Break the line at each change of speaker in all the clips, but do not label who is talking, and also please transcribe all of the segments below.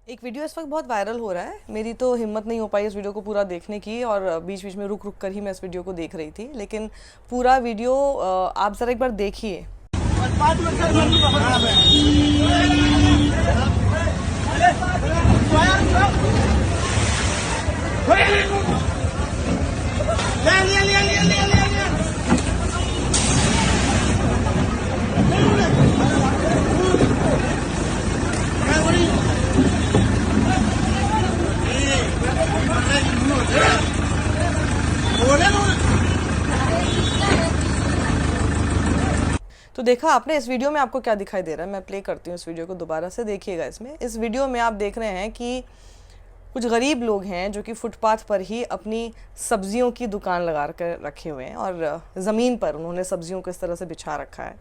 एक वीडियो इस वक्त बहुत वायरल हो रहा है। मेरी तो हिम्मत नहीं हो पाई इस वीडियो को पूरा देखने की और बीच बीच में रुक रुक कर ही मैं इस वीडियो को देख रही थी, लेकिन पूरा वीडियो आप ज़रा एक बार देखिए। तो देखा आपने इस वीडियो में आपको क्या दिखाई दे रहा है। मैं प्ले करती हूँ इस वीडियो को, दोबारा से देखिएगा। इसमें इस वीडियो में आप देख रहे हैं कि कुछ गरीब लोग हैं जो कि फुटपाथ पर ही अपनी सब्जियों की दुकान लगा कर रखे हुए हैं और ज़मीन पर उन्होंने सब्जियों को इस तरह से बिछा रखा है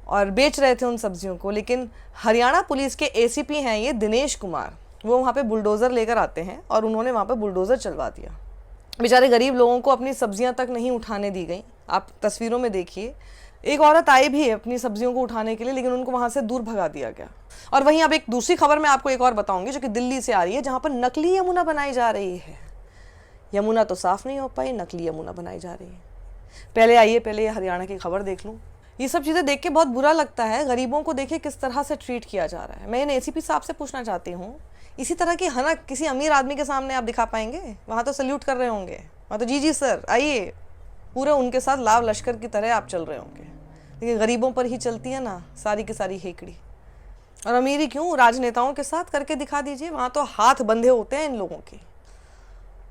और बेच रहे थे उन सब्जियों को। लेकिन हरियाणा पुलिस के एसीपी हैं ये दिनेश कुमार, वो वहाँ पे बुलडोज़र लेकर आते हैं और उन्होंने वहाँ पे बुलडोज़र चलवा दिया। बेचारे गरीब लोगों को अपनी सब्जियां तक नहीं उठाने दी गई। आप तस्वीरों में देखिए, एक औरत आई भी है अपनी सब्जियों को उठाने के लिए, लेकिन उनको वहां से दूर भगा दिया गया। और वहीं अब एक दूसरी खबर मैं आपको एक और बताऊंगी जो कि दिल्ली से आ रही है, जहां पर नकली यमुना बनाई जा रही है। यमुना तो साफ नहीं हो पाई, नकली यमुना बनाई जा रही है। पहले ये हरियाणा की खबर देख लूँ। ये सब चीज़ें देख के बहुत बुरा लगता है। गरीबों को देखिए किस तरह से ट्रीट किया जा रहा है। मैं इन एसीपी साहब से पूछना चाहती हूँ, इसी तरह की हनक किसी अमीर आदमी के सामने आप दिखा पाएंगे? वहाँ तो सल्यूट कर रहे होंगे, वहाँ तो जी सर आइए, पूरे उनके साथ लाव लश्कर की तरह आप चल रहे होंगे। लेकिन गरीबों पर ही चलती है ना सारी की सारी हेकड़ी। और अमीरी क्यों, राजनेताओं के साथ करके दिखा दीजिए। वहाँ तो हाथ बंधे होते हैं इन लोगों के,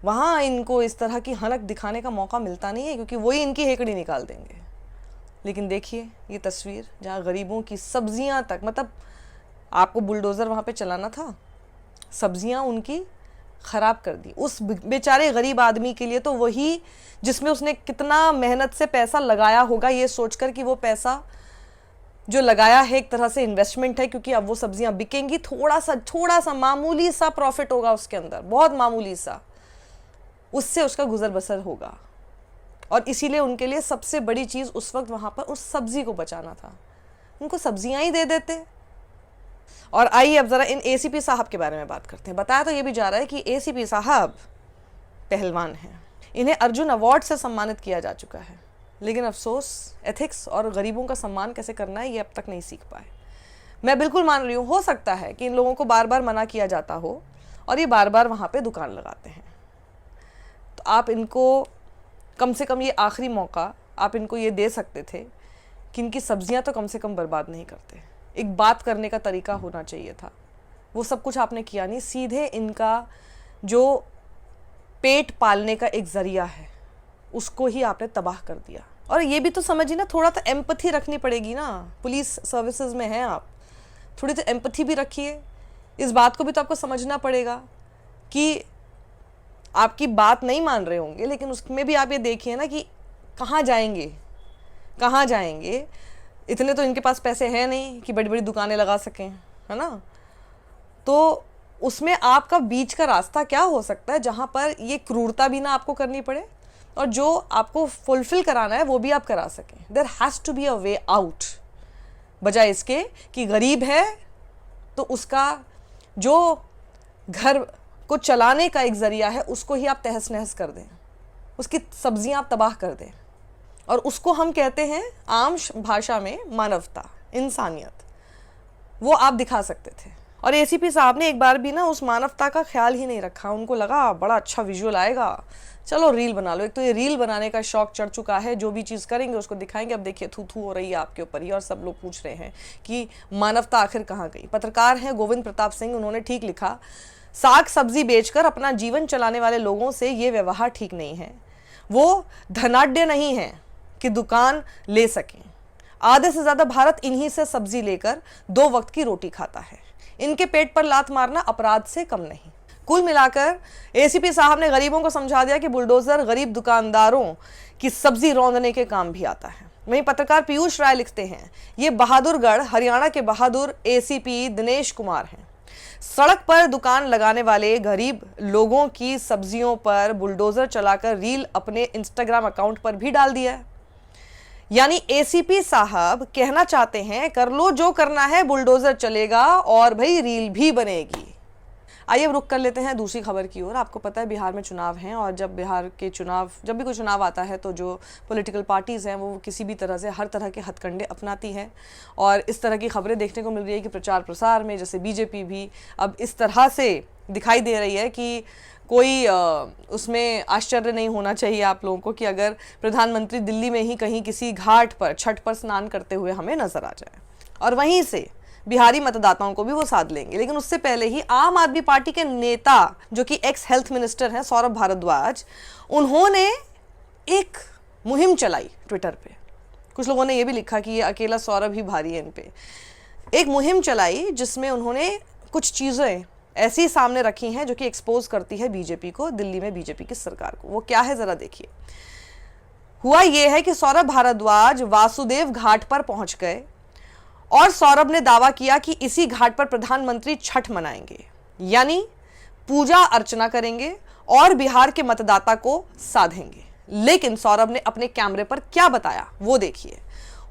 वहाँ इनको इस तरह की हनक दिखाने का मौका मिलता नहीं है, क्योंकि वही इनकी हेकड़ी निकाल देंगे। लेकिन देखिए ये तस्वीर, जहाँ गरीबों की सब्जियाँ तक, मतलब आपको बुलडोज़र वहाँ पे चलाना था, सब्जियां उनकी ख़राब कर दी। उस बेचारे गरीब आदमी के लिए तो वही, जिसमें उसने कितना मेहनत से पैसा लगाया होगा, ये सोचकर कि वो पैसा जो लगाया है एक तरह से इन्वेस्टमेंट है, क्योंकि अब वो सब्जियां बिकेंगी, थोड़ा सा मामूली सा प्रॉफिट होगा उसके अंदर, बहुत मामूली सा, उससे उसका गुजर बसर होगा। और इसीलिए उनके लिए सबसे बड़ी चीज़ उस वक्त वहाँ पर उस सब्जी को बचाना था। उनको सब्जियाँ ही दे देते। और आइए अब ज़रा इन एसीपी साहब के बारे में बात करते हैं। बताया तो ये भी जा रहा है कि एसीपी साहब पहलवान हैं, इन्हें अर्जुन अवार्ड से सम्मानित किया जा चुका है, लेकिन अफसोस एथिक्स और गरीबों का सम्मान कैसे करना है ये अब तक नहीं सीख पाए। मैं बिल्कुल मान रही हूँ, हो सकता है कि इन लोगों को बार बार मना किया जाता हो और ये बार बार वहाँ पर दुकान लगाते हैं, तो आप इनको कम से कम ये आखिरी मौका आप इनको ये दे सकते थे कि इनकी सब्जियाँ तो कम से कम बर्बाद नहीं करते। एक बात करने का तरीका होना चाहिए था, वो सब कुछ आपने किया नहीं। सीधे इनका जो पेट पालने का एक ज़रिया है उसको ही आपने तबाह कर दिया। और ये भी तो समझिए ना, थोड़ा तो एम्पैथी रखनी पड़ेगी ना। पुलिस सर्विसेज में हैं आप, थोड़ी तो एम्पैथी भी रखिए। इस बात को भी तो आपको समझना पड़ेगा कि आपकी बात नहीं मान रहे होंगे, लेकिन उसमें भी आप ये देखिए ना कि कहाँ जाएंगे। इतने तो इनके पास पैसे हैं नहीं कि बड़ी बड़ी दुकानें लगा सकें, है ना। तो उसमें आपका बीच का रास्ता क्या हो सकता है जहाँ पर ये क्रूरता भी ना आपको करनी पड़े और जो आपको फुलफिल कराना है वो भी आप करा सकें। There has to be a way out, बजाय इसके कि गरीब है तो उसका जो घर को चलाने का एक ज़रिया है उसको ही आप तहस नहस कर दें, उसकी सब्जियाँ आप तबाह कर दें। और उसको हम कहते हैं आम भाषा में मानवता, इंसानियत। वो आप दिखा सकते थे। और एसीपी साहब ने एक बार भी ना उस मानवता का ख्याल ही नहीं रखा। उनको लगा बड़ा अच्छा विजुअल आएगा, चलो रील बना लो। एक तो ये रील बनाने का शौक चढ़ चुका है, जो भी चीज़ करेंगे उसको दिखाएंगे। अब देखिए थू थू हो रही है आपके ऊपर ही, और सब लोग पूछ रहे हैं कि मानवता आखिर कहाँ गई। पत्रकार हैं गोविंद प्रताप सिंह, उन्होंने ठीक लिखा, साग सब्जी बेचकर अपना जीवन चलाने वाले लोगों से ये व्यवहार ठीक नहीं है। वो धनाढ्य नहीं है कि दुकान ले सकें। आधे से ज़्यादा भारत इन्हीं से सब्जी लेकर 2 वक्त की रोटी खाता है। इनके पेट पर लात मारना अपराध से कम नहीं। कुल मिलाकर एसीपी साहब ने गरीबों को समझा दिया कि बुलडोजर गरीब दुकानदारों की सब्जी रौंदने के काम भी आता है। वहीं पत्रकार पीयूष राय लिखते हैं, ये बहादुरगढ़ हरियाणा के बहादुर एसीपी दिनेश कुमार हैं। सड़क पर दुकान लगाने वाले गरीब लोगों की सब्जियों पर बुलडोजर चलाकर रील अपने इंस्टाग्राम अकाउंट पर भी डाल दिया है। यानी एसीपी साहब कहना चाहते हैं, कर लो जो करना है, बुलडोजर चलेगा और भाई रील भी बनेगी। आइए अब रुख कर लेते हैं दूसरी खबर की ओर। आपको पता है बिहार में चुनाव हैं, और जब बिहार के चुनाव, जब भी कोई चुनाव आता है तो जो पॉलिटिकल पार्टीज़ हैं वो किसी भी तरह से हर तरह के हथकंडे अपनाती हैं, और इस तरह की खबरें देखने को मिल रही है कि प्रचार प्रसार में जैसे बीजेपी भी अब इस तरह से दिखाई दे रही है कि कोई उसमें आश्चर्य नहीं होना चाहिए आप लोगों को कि अगर प्रधानमंत्री दिल्ली में ही कहीं किसी घाट पर छठ पर स्नान करते हुए हमें नजर आ जाए, और वहीं से बिहारी मतदाताओं को भी वो साध लेंगे। लेकिन उससे पहले ही आम आदमी पार्टी के नेता जो कि एक्स हेल्थ मिनिस्टर हैं सौरभ भारद्वाज, उन्होंने एक मुहिम चलाई ट्विटर पे। कुछ लोगों ने ये भी लिखा कि ये अकेला सौरभ ही भारी है इन पे। एक मुहिम चलाई जिसमें उन्होंने कुछ चीज़ें ऐसी सामने रखी हैं जो कि एक्सपोज करती है बीजेपी को, दिल्ली में बीजेपी की सरकार को। वो क्या है ज़रा देखिए। हुआ ये है कि सौरभ भारद्वाज वासुदेव घाट पर पहुंच गए और सौरभ ने दावा किया कि इसी घाट पर प्रधानमंत्री छठ मनाएंगे, यानी पूजा अर्चना करेंगे और बिहार के मतदाता को साधेंगे। लेकिन सौरभ ने अपने कैमरे पर क्या बताया वो देखिए।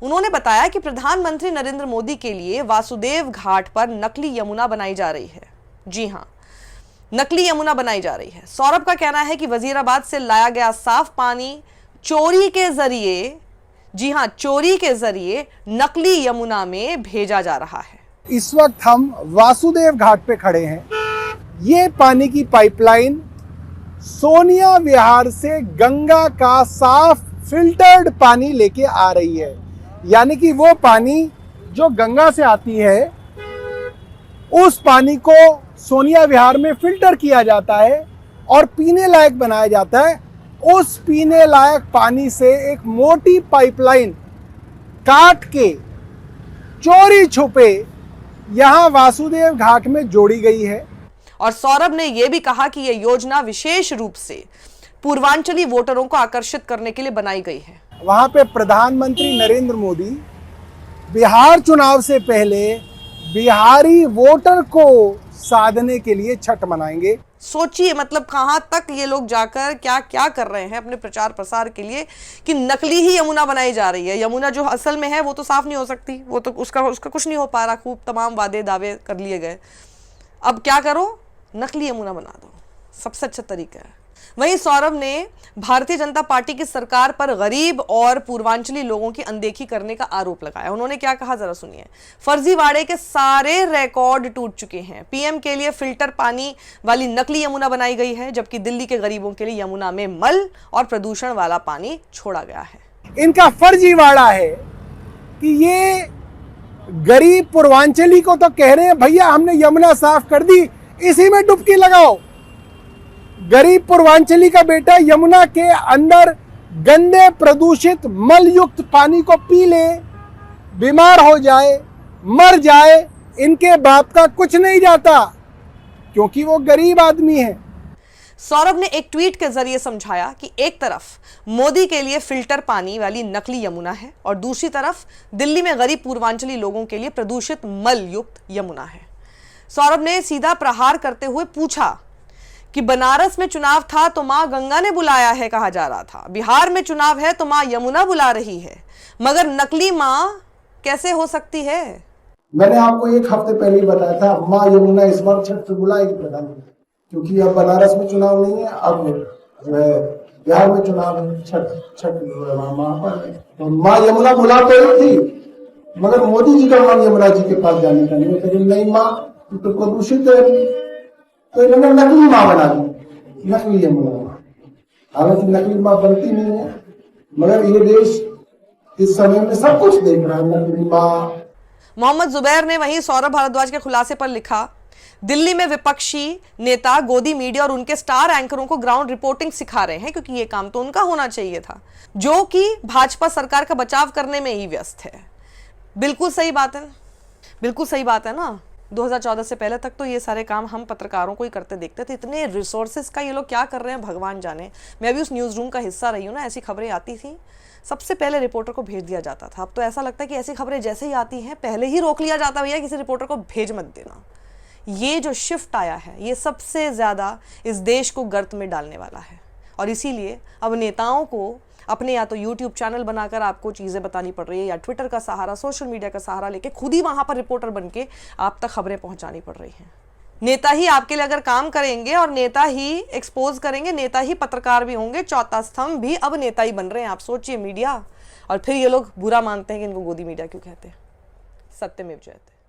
उन्होंने बताया कि प्रधानमंत्री नरेंद्र मोदी के लिए वासुदेव घाट पर नकली यमुना बनाई जा रही है। जी हां, नकली यमुना बनाई जा रही है। सौरभ का कहना है कि वजीराबाद से लाया गया साफ पानी चोरी के जरिए, जी हां, चोरी के जरिए नकली यमुना में भेजा जा रहा है।
इस वक्त हम वासुदेव घाट पे खड़े हैं। ये पानी की पाइपलाइन सोनिया विहार से गंगा का साफ फिल्टर्ड पानी लेके आ रही है, यानी कि वो पानी जो गंगा से आती है उस पानी को सोनिया विहार में फिल्टर किया जाता है और पीने लायक बनाया जाता है। उस पीने लायक पानी से एक मोटी पाइपलाइन काट के चोरी छुपे यहां वासुदेव घाट में जोड़ी गई है।
और सौरभ ने यह भी कहा कि यह योजना विशेष रूप से पूर्वांचली वोटरों को आकर्षित करने के लिए बनाई गई है।
वहां पे प्रधानमंत्री नरेंद्र मोदी बिहार चुनाव से पहले बिहारी वोटर को साधने के लिए छठ मनाएंगे।
सोचिए, मतलब कहां तक ये लोग जाकर क्या क्या कर रहे हैं अपने प्रचार प्रसार के लिए कि नकली ही यमुना बनाई जा रही है। यमुना जो असल में है वो तो साफ नहीं हो सकती, वो तो उसका कुछ नहीं हो पा रहा। खूब तमाम वादे दावे कर लिए गए, अब क्या करो, नकली यमुना बना दो, सबसे अच्छा तरीका है। वहीं सौरभ ने भारतीय जनता पार्टी की सरकार पर गरीब और पूर्वांचली लोगों की अनदेखी करने का आरोप लगाया। उन्होंने क्या कहा जरा सुनिए। फर्जीवाड़े के सारे रिकॉर्ड टूट चुके हैं। पीएम के लिए फिल्टर पानी वाली नकली यमुना बनाई गई है, जबकि दिल्ली के गरीबों के लिए यमुना में मल और प्रदूषण वाला पानी छोड़ा गया है।
इनका फर्जीवाड़ा है कि ये गरीब पूर्वांचली को तो कह रहे हैं भैया हमने यमुना साफ कर दी, इसी में डुबकी लगाओ। गरीब पूर्वांचली का बेटा यमुना के अंदर गंदे प्रदूषित मल युक्त पानी को पी ले, बीमार हो जाए, मर जाए, इनके बाप का कुछ नहीं जाता, क्योंकि वो गरीब आदमी है।
सौरभ ने एक ट्वीट के जरिए समझाया कि एक तरफ मोदी के लिए फिल्टर पानी वाली नकली यमुना है और दूसरी तरफ दिल्ली में गरीब पूर्वांचली लोगों के लिए प्रदूषित मल युक्त यमुना है। सौरभ ने सीधा प्रहार करते हुए पूछा कि बनारस में चुनाव था तो मां गंगा ने बुलाया है कहा जा रहा था, बिहार में चुनाव है तो मां यमुना बुला रही है, मगर नकली मां कैसे हो सकती है?
मैंने आपको एक हफ्ते पहले ही बताया था मां यमुना इस बार छठ पे बुलाएगी प्रधानमंत्री, क्योंकि अब बनारस में चुनाव नहीं है, अब जो है बिहार में चुनाव है, छठ वहां पर तो मां यमुना बुला तो ही थी, मगर मोदी जी का मन यमुना जी के पास जाने का नहीं, मां तो प्रदूषित है, तो इन्होंने नकली मां बना दी, नकली यमुना। हालांकि नकली मां बनती नहीं है, मगर ये देश इस समय में सब कुछ देख रहा है, नकली मां।
मोहम्मद जुबैर ने वहीं सौरभ भारद्वाज के खुलासे पर लिखा, दिल्ली में विपक्षी नेता गोदी मीडिया और उनके स्टार एंकरों को ग्राउंड रिपोर्टिंग सिखा रहे हैं, क्योंकि ये काम तो उनका होना चाहिए था, जो कि भाजपा सरकार का बचाव करने में ही व्यस्त है। बिल्कुल सही बात है, बिल्कुल सही बात है ना। 2014 से पहले तक तो ये सारे काम हम पत्रकारों को ही करते देखते थे। इतने रिसोर्सेज का ये लोग क्या कर रहे हैं भगवान जाने। मैं भी उस न्यूज़ रूम का हिस्सा रही हूँ ना, ऐसी खबरें आती थी, सबसे पहले रिपोर्टर को भेज दिया जाता था। अब तो ऐसा लगता है कि ऐसी खबरें जैसे ही आती हैं पहले ही रोक लिया जाता है, भैया किसी रिपोर्टर को भेज मत देना। ये जो शिफ्ट आया है ये सबसे ज़्यादा इस देश को गर्त में डालने वाला है, और इसीलिए अब नेताओं को अपने या तो YouTube चैनल बनाकर आपको चीज़ें बतानी पड़ रही है, या ट्विटर का सहारा, सोशल मीडिया का सहारा लेके खुद ही वहाँ पर रिपोर्टर बन के आप तक खबरें पहुँचानी पड़ रही हैं। नेता ही आपके लिए अगर काम करेंगे और नेता ही एक्सपोज करेंगे, नेता ही पत्रकार भी होंगे, चौथा स्तंभ भी अब नेता ही बन रहे हैं। आप सोचिए मीडिया, और फिर ये लोग बुरा मानते हैं कि इनको गोदी मीडिया क्यों कहते हैं। सत्यमेव जयते।